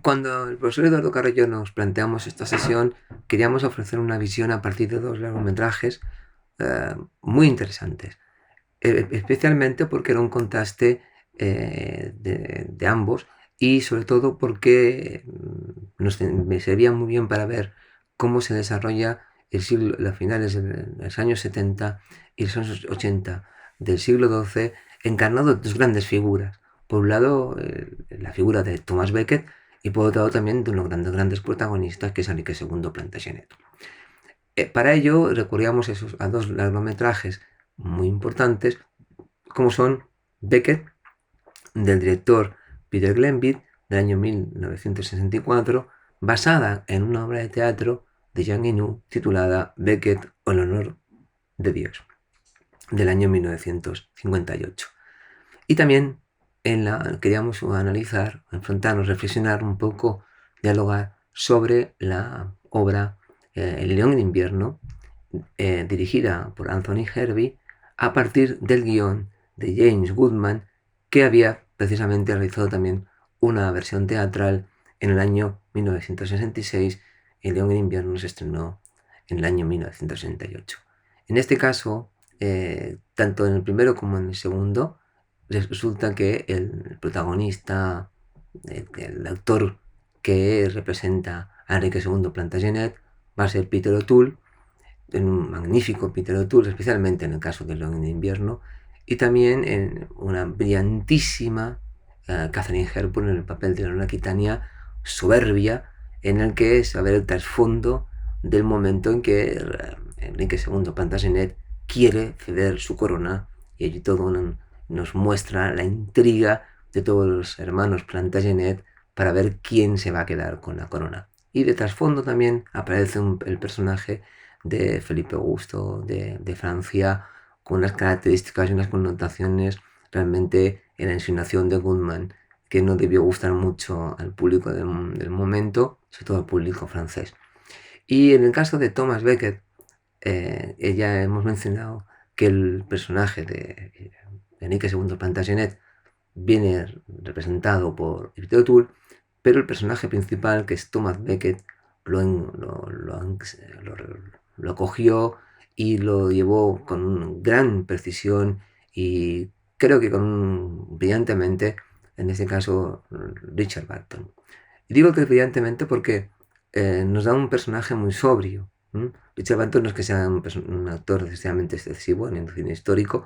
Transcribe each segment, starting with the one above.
Cuando el profesor Eduardo Carro y yo nos planteamos esta sesión, queríamos ofrecer una visión a partir de dos largometrajes muy interesantes, especialmente porque era un contraste de ambos y sobre todo porque me servía muy bien para ver cómo se desarrolla el siglo, los finales de los años 70 y los años 80 del siglo XII, encarnado en dos grandes figuras. Por un lado, la figura de Thomas Becket, y por otro lado también de unos grandes protagonistas, que es Enrique II Plantagenet. Para ello recurríamos a dos largometrajes muy importantes, como son Becket, del director Peter Glenville, del año 1964, basada en una obra de teatro de Jean Guinou titulada Becket o el honor de Dios, del año 1958. Y también queríamos analizar, enfrentarnos, reflexionar un poco, dialogar sobre la obra El León en Invierno, dirigida por Anthony Hervey, a partir del guión de James Goodman, que había precisamente realizado también una versión teatral en el año 1966. El León en Invierno se estrenó en el año 1968. En este caso, tanto en el primero como en el segundo, resulta que el protagonista, el actor que representa a Enrique II Plantagenet, va a ser Peter O'Toole, un magnífico Peter O'Toole, especialmente en el caso de León en Invierno, y también en una brillantísima Katharine Hepburn en el papel de una Aquitania soberbia, en el que es a ver el trasfondo del momento en que Enrique II Plantagenet quiere ceder su corona, y allí todo nos muestra la intriga de todos los hermanos Plantagenet para ver quién se va a quedar con la corona. Y de trasfondo también aparece el personaje de Felipe Augusto de Francia, con unas características y unas connotaciones realmente en la insinuación de Goodman, que no debió gustar mucho al público del momento, sobre todo al público francés. Y en el caso de Thomas Becket, ya hemos mencionado que el personaje de Enrique II Plantagenet viene representado por Peter O'Toole, pero el personaje principal, que es Thomas Becket, lo cogió y lo llevó con gran precisión y creo que brillantemente, en este caso, Richard Barton. Y digo que brillantemente porque nos da un personaje muy sobrio. Richard Barton no es que sea un actor excesivamente excesivo en el cine histórico,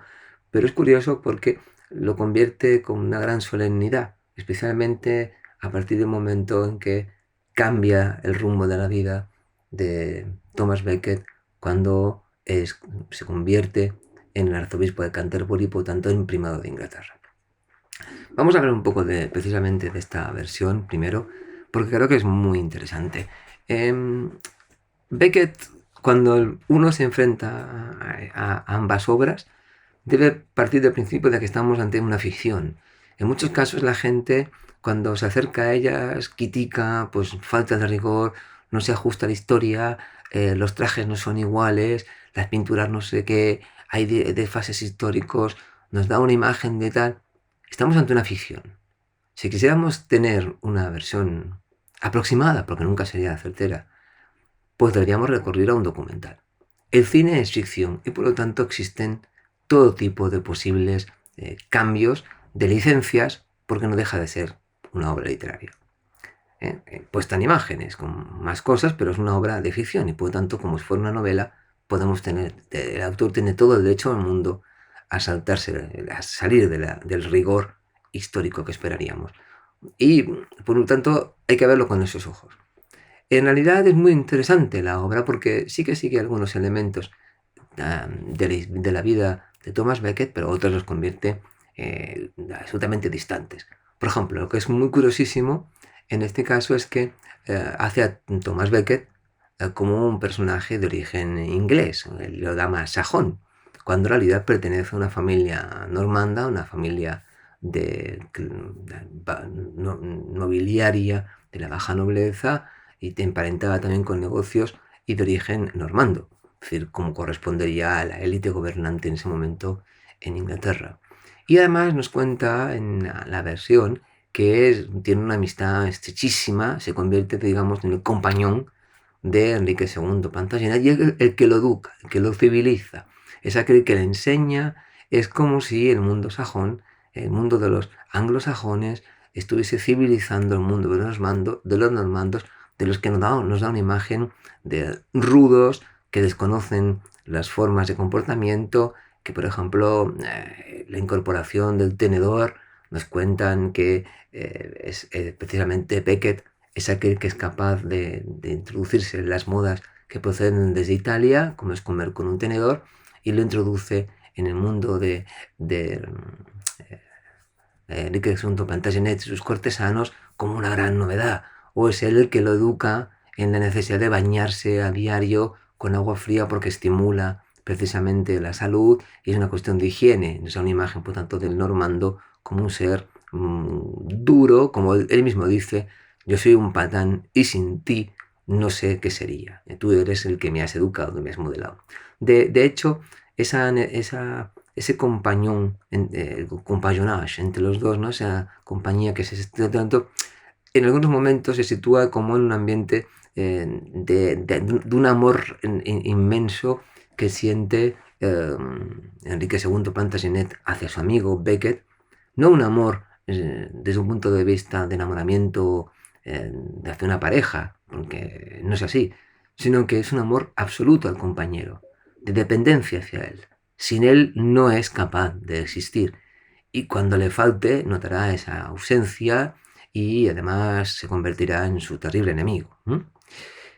pero es curioso porque lo convierte con una gran solemnidad, especialmente a partir del momento en que cambia el rumbo de la vida de Thomas Becket cuando se convierte en el arzobispo de Canterbury, por tanto en primado de Inglaterra. Vamos a hablar un poco precisamente de esta versión primero, porque creo que es muy interesante. Becket, cuando uno se enfrenta a ambas obras, debe partir del principio de que estamos ante una ficción. En muchos casos la gente, cuando se acerca a ellas, critica pues falta de rigor, no se ajusta a la historia, los trajes no son iguales, las pinturas no sé qué, hay de fases históricos, nos da una imagen de tal. Estamos ante una ficción. Si quisiéramos tener una versión aproximada, porque nunca sería certera, pues deberíamos recurrir a un documental. El cine es ficción y por lo tanto existen todo tipo de posibles cambios de licencias, porque no deja de ser una obra literaria. Puesta en imágenes, con más cosas, pero es una obra de ficción y por lo tanto, como si fuera una novela, el autor tiene todo el derecho del mundo a salir del rigor histórico que esperaríamos. Y por lo tanto hay que verlo con esos ojos. En realidad es muy interesante la obra porque sí que sigue algunos elementos de la vida de Thomas Becket, pero otros los convierte absolutamente distantes. Por ejemplo, lo que es muy curiosísimo en este caso es que hace a Thomas Becket como un personaje de origen inglés, lo da más sajón, cuando en realidad pertenece a una familia normanda, una familia nobiliaria de la baja nobleza y emparentada también con negocios y de origen normando, es decir, como correspondería a la élite gobernante en ese momento en Inglaterra. Y además nos cuenta en la versión tiene una amistad estrechísima, se convierte, digamos, en el compañón de Enrique II Plantagenet, y el que lo educa, el que lo civiliza, es aquel que le enseña. Es como si el mundo sajón, el mundo de los anglosajones, estuviese civilizando el mundo de los normandos, de los que nos da una imagen de rudos, que desconocen las formas de comportamiento, que por ejemplo la incorporación del tenedor, nos cuentan que precisamente Becket es aquel que es capaz de introducirse en las modas que proceden desde Italia, como es comer con un tenedor, y lo introduce en el mundo de Enrique II Plantagenet y sus cortesanos como una gran novedad. O es él el que lo educa en la necesidad de bañarse a diario con agua fría porque estimula precisamente la salud y es una cuestión de higiene. Es una imagen, por tanto, del normando como un ser duro, como él mismo dice: yo soy un patán y sin ti no sé qué sería. Tú eres el que me has educado, me has modelado. De hecho, ese compagnonage entre los dos, ¿no? Esa compañía que se está tanto, en algunos momentos se sitúa como en un ambiente de un amor inmenso que siente Enrique II Plantagenet hacia su amigo Becket. No un amor desde un punto de vista de enamoramiento hacia una pareja, porque no es así, sino que es un amor absoluto al compañero, de dependencia hacia él. Sin él no es capaz de existir, y cuando le falte notará esa ausencia y además se convertirá en su terrible enemigo.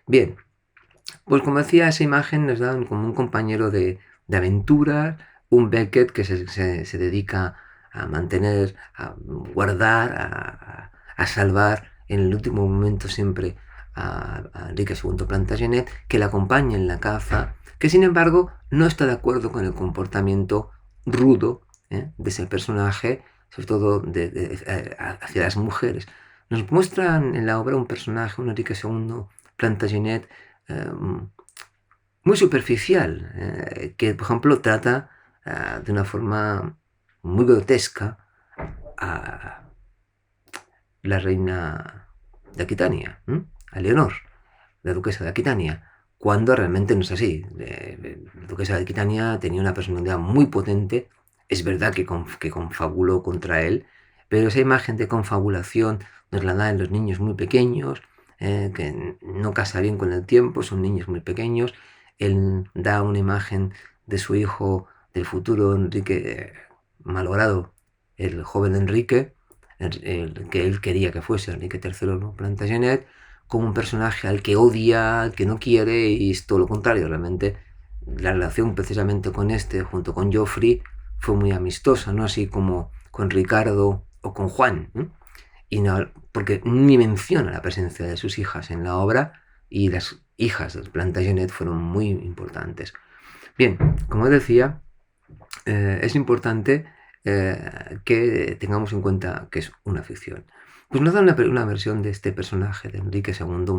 Bien, pues como decía, esa imagen nos da como un compañero de aventuras, un Becket que se dedica a mantener, a guardar, a salvar en el último momento siempre a Enrique II Plantagenet, que le acompaña en la caza, que sin embargo no está de acuerdo con el comportamiento rudo de ese personaje, sobre todo hacia las mujeres. Nos muestran en la obra un personaje, un Enrique II Plantagenet, muy superficial, que por ejemplo trata de una forma muy grotesca a la reina de Aquitania, a Leonor, la duquesa de Aquitania, cuando realmente no es así. La duquesa de Aquitania tenía una personalidad muy potente. Es verdad que confabuló contra él, pero esa imagen de confabulación nos la da en los niños muy pequeños, que no casa bien con el tiempo, son niños muy pequeños. Él da una imagen de su hijo, del futuro Enrique, malogrado, el joven Enrique, el que él quería que fuese Enrique III Plantagenet, como un personaje al que odia, al que no quiere, y es todo lo contrario. Realmente la relación precisamente con junto con Joffrey, fue muy amistosa, no así como con Ricardo o con Juan, y no, porque ni menciona la presencia de sus hijas en la obra, y las hijas de Plantagenet fueron muy importantes. Bien, como decía, es importante que tengamos en cuenta que es una ficción. Pues nos da una versión de este personaje de Enrique II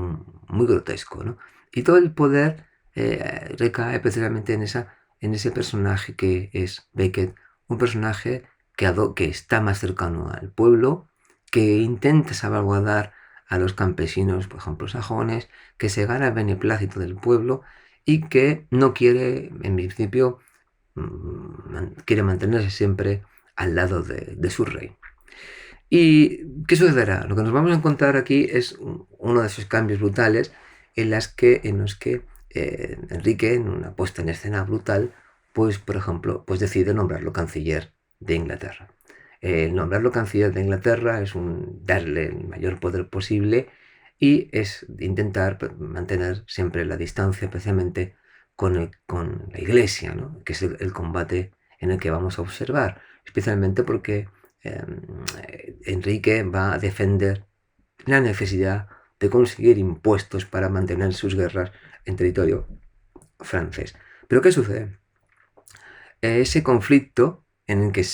muy grotesco, ¿no? Y todo el poder recae precisamente en ese personaje que es Becket, un personaje que está más cercano al pueblo, que intenta salvaguardar a los campesinos, por ejemplo, sajones, que se gana el beneplácito del pueblo y que no quiere, en principio, quiere mantenerse siempre al lado de su rey. ¿Y qué sucederá? Lo que nos vamos a encontrar aquí es uno de esos cambios brutales en los que Enrique, en una puesta en escena brutal, pues por ejemplo, pues decide nombrarlo canciller de Inglaterra. Nombrarlo canciller de Inglaterra es darle el mayor poder posible y es intentar mantener siempre la distancia, especialmente con la Iglesia, ¿no? Que es el combate en el que vamos a observar, especialmente porque Enrique va a defender la necesidad de conseguir impuestos para mantener sus guerras en territorio francés. Pero ¿qué sucede? Ese conflicto en el que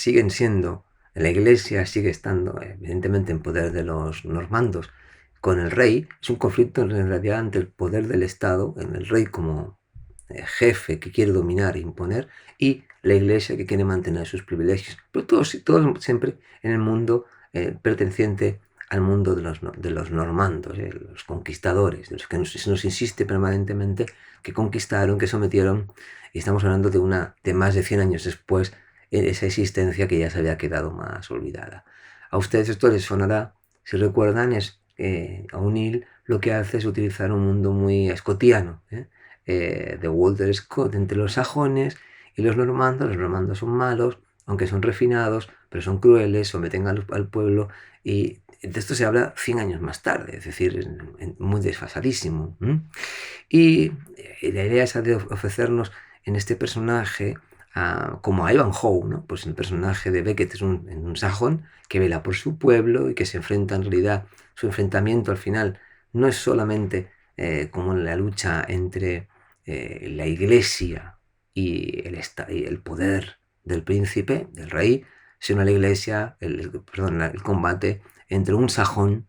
la Iglesia sigue estando evidentemente en poder de los normandos con el rey, es un conflicto en realidad entre el poder del Estado, en el rey como jefe que quiere dominar e imponer, y la Iglesia que quiere mantener sus privilegios. Pero todo siempre en el mundo perteneciente al mundo de los normandos, los conquistadores, de los que se nos insiste permanentemente que conquistaron, que sometieron, y estamos hablando de más de 100 años después, esa existencia que ya se había quedado más olvidada. A ustedes esto les sonará, si recuerdan, O'Neill lo que hace es utilizar un mundo muy escotiano, de Walter Scott, entre los sajones y los normandos son malos, aunque son refinados, pero son crueles, someten al pueblo, y de esto se habla 100 años más tarde, es decir, muy desfasadísimo. Y la idea es de ofrecernos en este personaje, como a Ivanhoe, ¿no? Pues el personaje de Beckett es un sajón que vela por su pueblo y que se enfrenta, en realidad, su enfrentamiento al final no es solamente como la lucha entre la iglesia y el poder del príncipe, del rey, sino la iglesia, el combate entre un sajón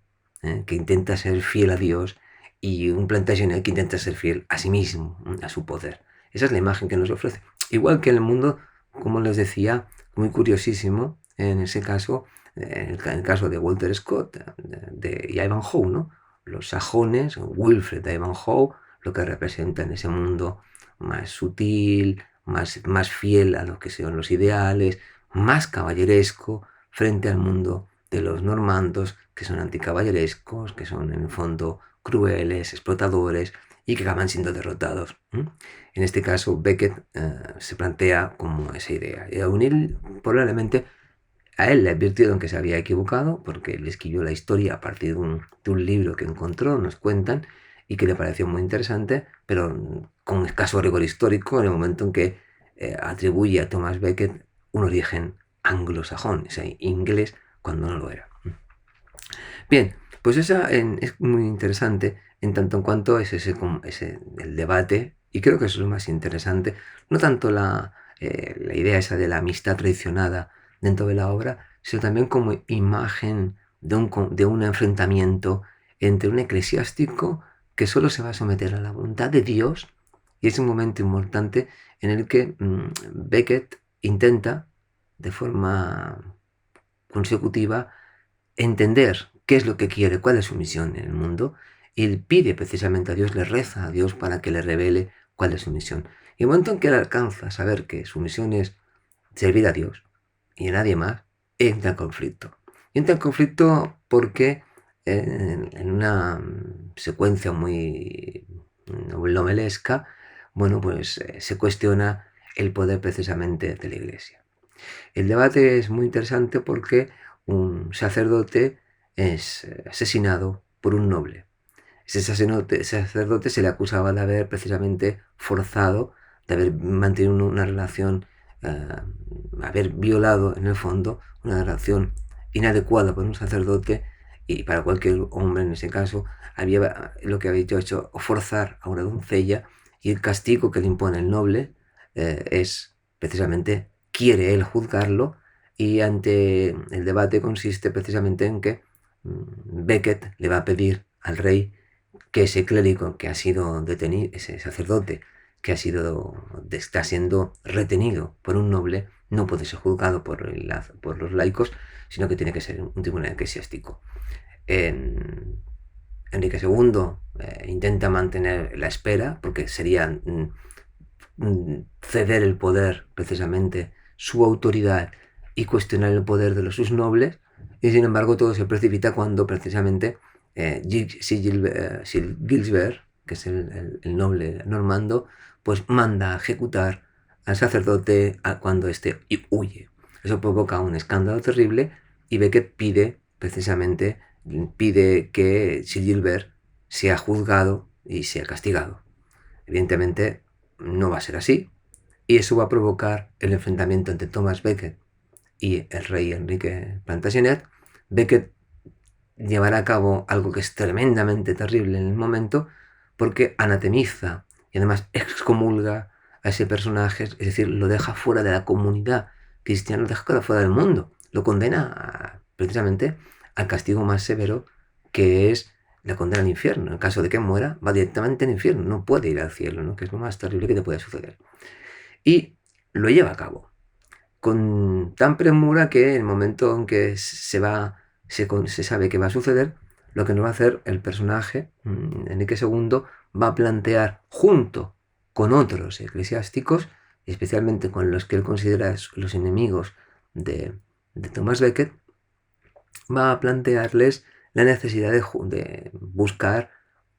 que intenta ser fiel a Dios y un Plantagenet que intenta ser fiel a sí mismo, a su poder. Esa es la imagen que nos ofrece. Igual que en el mundo, como les decía, muy curiosísimo, en ese caso, en el caso de Walter Scott y Ivanhoe, ¿no? Los sajones, Wilfred Ivanhoe, lo que representa en ese mundo más sutil, más fiel a lo que son los ideales, más caballeresco frente al mundo de los normandos, que son anticaballerescos, que son en el fondo crueles, explotadores y que acaban siendo derrotados. En este caso, Beckett se plantea como esa idea. Y a O'Neill probablemente a él le advirtieron que se había equivocado porque él escribió la historia a partir de un libro que encontró, nos cuentan, y que le pareció muy interesante, pero con escaso rigor histórico en el momento en que atribuye a Thomas Becket un origen anglosajón, o sea, inglés, cuando no lo era. Bien, pues esa es muy interesante en tanto en cuanto es el debate, y creo que eso es lo más interesante, no tanto la idea esa de la amistad traicionada dentro de la obra, sino también como imagen de un enfrentamiento entre un eclesiástico que solo se va a someter a la voluntad de Dios, y es un momento importante en el que Beckett intenta, de forma consecutiva, entender qué es lo que quiere, cuál es su misión en el mundo, y él pide precisamente a Dios, le reza a Dios para que le revele cuál es su misión. Y el momento en que él alcanza a saber que su misión es servir a Dios y a nadie más, entra en conflicto. Y entra en conflicto porque en una secuencia muy novelesca, bueno, pues se cuestiona el poder precisamente de la Iglesia. El debate es muy interesante porque un sacerdote es asesinado por un noble. Ese sacerdote se le acusaba de haber precisamente forzado, de haber mantenido una relación, haber violado en el fondo una relación inadecuada por un sacerdote, y para cualquier hombre en ese caso, lo que había hecho forzar a una doncella, y el castigo que le impone el noble es precisamente, quiere él juzgarlo, y ante el debate consiste precisamente en que Becket le va a pedir al rey que ese clérigo que ha sido detenido, ese sacerdote que está siendo retenido por un noble, no puede ser juzgado por los laicos, sino que tiene que ser un tribunal eclesiástico. Enrique II intenta mantener la espera, porque sería ceder el poder, precisamente su autoridad, y cuestionar el poder de sus nobles, y sin embargo todo se precipita cuando precisamente Sir Gilbert, que es el noble normando, pues manda a ejecutar al sacerdote cuando éste huye. Eso provoca un escándalo terrible, y Becket pide que Sir Gilbert sea juzgado y sea castigado. Evidentemente no va a ser así, y eso va a provocar el enfrentamiento entre Thomas Becket y el rey Enrique Plantagenet. Becket llevará a cabo algo que es tremendamente terrible en el momento, porque anatemiza y además excomulga a ese personaje, es decir, lo deja fuera de la comunidad cristiana, lo deja fuera del mundo, lo condena precisamente al castigo más severo, que es la condena al infierno. En caso de que muera, va directamente al infierno, no puede ir al cielo, ¿no? Que es lo más terrible que te puede suceder. Y lo lleva a cabo con tan premura que en el momento en que se va se sabe que va a suceder, lo que nos va a hacer el personaje, Enrique II, va a plantear junto con otros eclesiásticos, especialmente con los que él considera los enemigos de Thomas Becket, va a plantearles la necesidad de buscar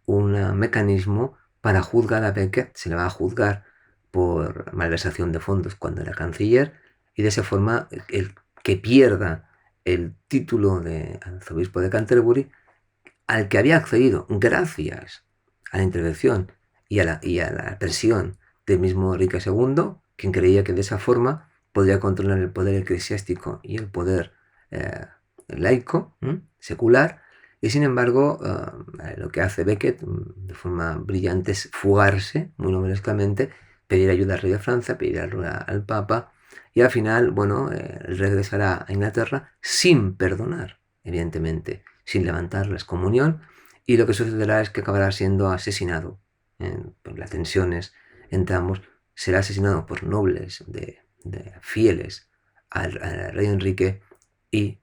un mecanismo para juzgar a Becket. Se le va a juzgar por malversación de fondos cuando era canciller, y de esa forma el que pierda el título de arzobispo de Canterbury, al que había accedido gracias a la intervención y a la presión del mismo Enrique II, quien creía que de esa forma podría controlar el poder eclesiástico y el poder laico, secular. Y sin embargo, lo que hace Becket de forma brillante es fugarse muy novelescamente, pedir ayuda al rey de Francia, pedir ayuda al Papa, y al final, bueno, regresará a Inglaterra sin perdonar, evidentemente, sin levantar la excomunión, y lo que sucederá es que acabará siendo asesinado por las tensiones entre ambos. Será asesinado por nobles fieles al rey Enrique, y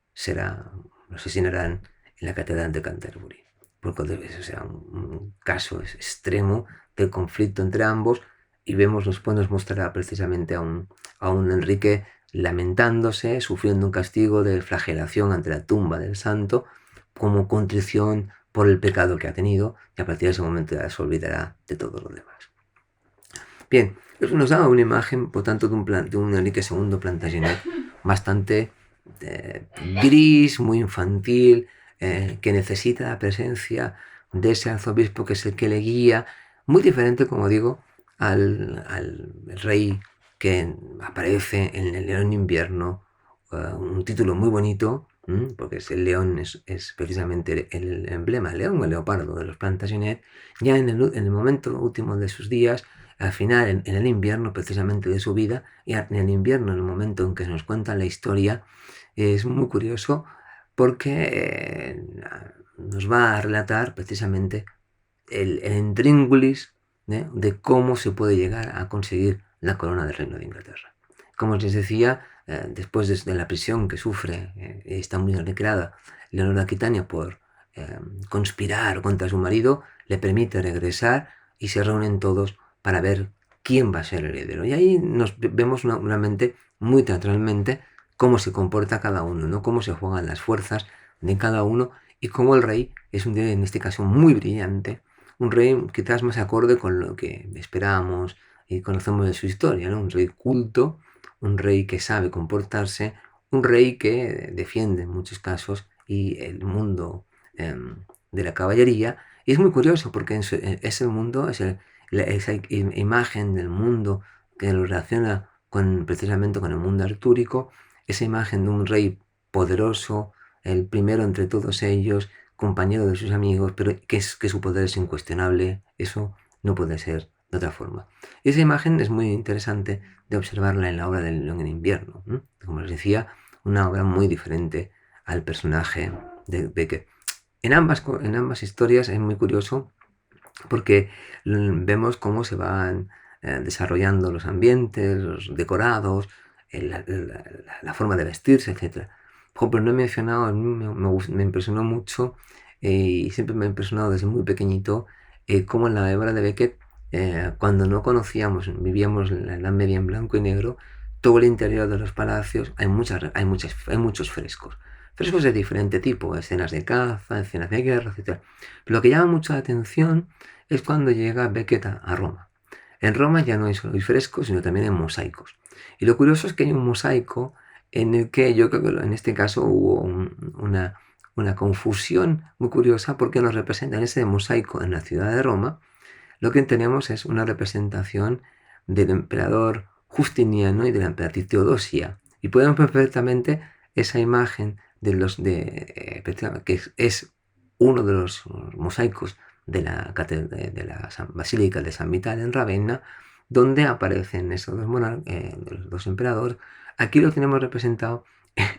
lo asesinarán en la catedral de Canterbury. Porque eso será un caso extremo del conflicto entre ambos, y después nos mostrará precisamente a un Enrique lamentándose, sufriendo un castigo de flagelación ante la tumba del santo, como contrición por el pecado que ha tenido, y a partir de ese momento ya se olvidará de todo lo demás. Bien, eso nos da una imagen, por tanto, de un Enrique II Plantagenet bastante gris, muy infantil, que necesita la presencia de ese arzobispo que es el que le guía, muy diferente, como digo, al rey que aparece en el León de Invierno, un título muy bonito, porque el león es precisamente el emblema, el león o el leopardo de los Plantagenet, ya en el momento último de sus días, al final, en el invierno precisamente de su vida, y en el invierno, en el momento en que nos cuentan la historia, es muy curioso porque nos va a relatar precisamente el intríngulis de cómo se puede llegar a conseguir la corona del Reino de Inglaterra. Como les decía, después de la prisión que sufre, está muy recreada Leonor de Aquitania por conspirar contra su marido, le permite regresar y se reúnen todos para ver quién va a ser el heredero. Y ahí nos vemos nuevamente, muy teatralmente, cómo se comporta cada uno, ¿no? Cómo se juegan las fuerzas de cada uno, y cómo el rey es un rey, en este caso, muy brillante, un rey quizás más acorde con lo que esperábamos y conocemos de su historia, ¿no? Un rey culto, un rey que sabe comportarse, un rey que defiende en muchos casos y el mundo de la caballería. Y es muy curioso porque ese mundo, esa imagen del mundo que lo relaciona precisamente con el mundo artúrico, esa imagen de un rey poderoso, el primero entre todos ellos, compañero de sus amigos, pero que su poder es incuestionable, eso no puede ser de otra forma. Y esa imagen es muy interesante de observarla en la obra del León en Invierno. Como les decía, una obra muy diferente al personaje de Becket. En ambas historias es muy curioso porque vemos cómo se van desarrollando los ambientes, los decorados, la forma de vestirse, etc. Por ejemplo, no he mencionado, a mí me impresionó mucho, y siempre me ha impresionado desde muy pequeñito, cómo en la obra de Becket, cuando no conocíamos, vivíamos en la Edad Media en blanco y negro, todo el interior de los palacios hay muchos frescos. Frescos de diferente tipo, escenas de caza, escenas de guerra, etc. Pero lo que llama mucho la atención es cuando llega Becket a Roma. En Roma ya no hay solo frescos, sino también hay mosaicos. Y lo curioso es que hay un mosaico en el que yo creo que en este caso hubo una confusión muy curiosa, porque nos representa en ese mosaico en la ciudad de Roma. Lo que tenemos es una representación del emperador Justiniano y de la emperatriz Teodosia. Y podemos ver perfectamente esa imagen que es uno de los mosaicos de la Basílica de San Vital en Ravenna, donde aparecen esos los dos emperadores. Aquí lo tenemos representado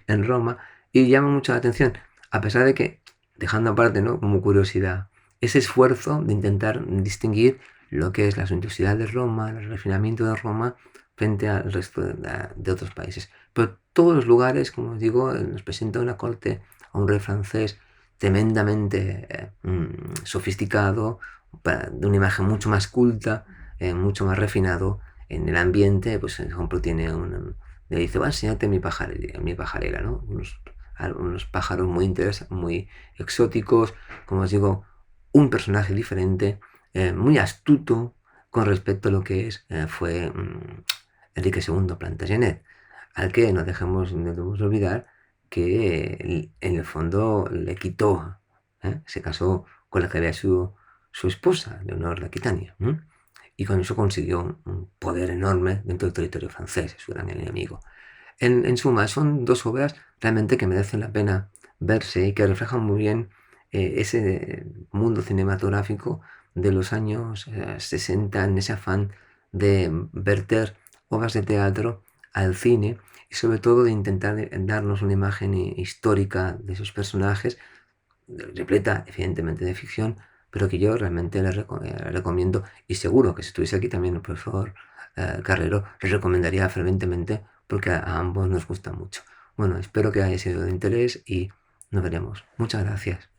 en Roma, y llama mucho la atención, a pesar de que, dejando aparte, ¿no?, como curiosidad, ese esfuerzo de intentar distinguir lo que es la suntuosidad de Roma, el refinamiento de Roma, frente al resto de otros países. Pero todos los lugares, como os digo, nos presenta una corte a un rey francés tremendamente sofisticado, de una imagen mucho más culta, mucho más refinado en el ambiente. Pues, por ejemplo, le dice, va, enséñate mi pajarera, ¿no? Unos pájaros muy exóticos, como os digo, un personaje diferente, muy astuto con respecto a lo que fue Enrique II Plantagenet, al que no debemos olvidar que en el fondo le quitó, se casó con la que había sido su esposa, Leonor de Aquitania, y con eso consiguió un poder enorme dentro del territorio francés, su gran enemigo. En suma, son dos obras realmente que merecen la pena verse y que reflejan muy bien ese mundo cinematográfico de los años 60, en ese afán de verter obras de teatro al cine y sobre todo de intentar darnos una imagen histórica de esos personajes, repleta evidentemente de ficción, pero que yo realmente recomiendo, y seguro que si estuviese aquí también el profesor Carrero, les recomendaría ferventemente porque a ambos nos gusta mucho. Bueno, espero que haya sido de interés y nos veremos. Muchas gracias.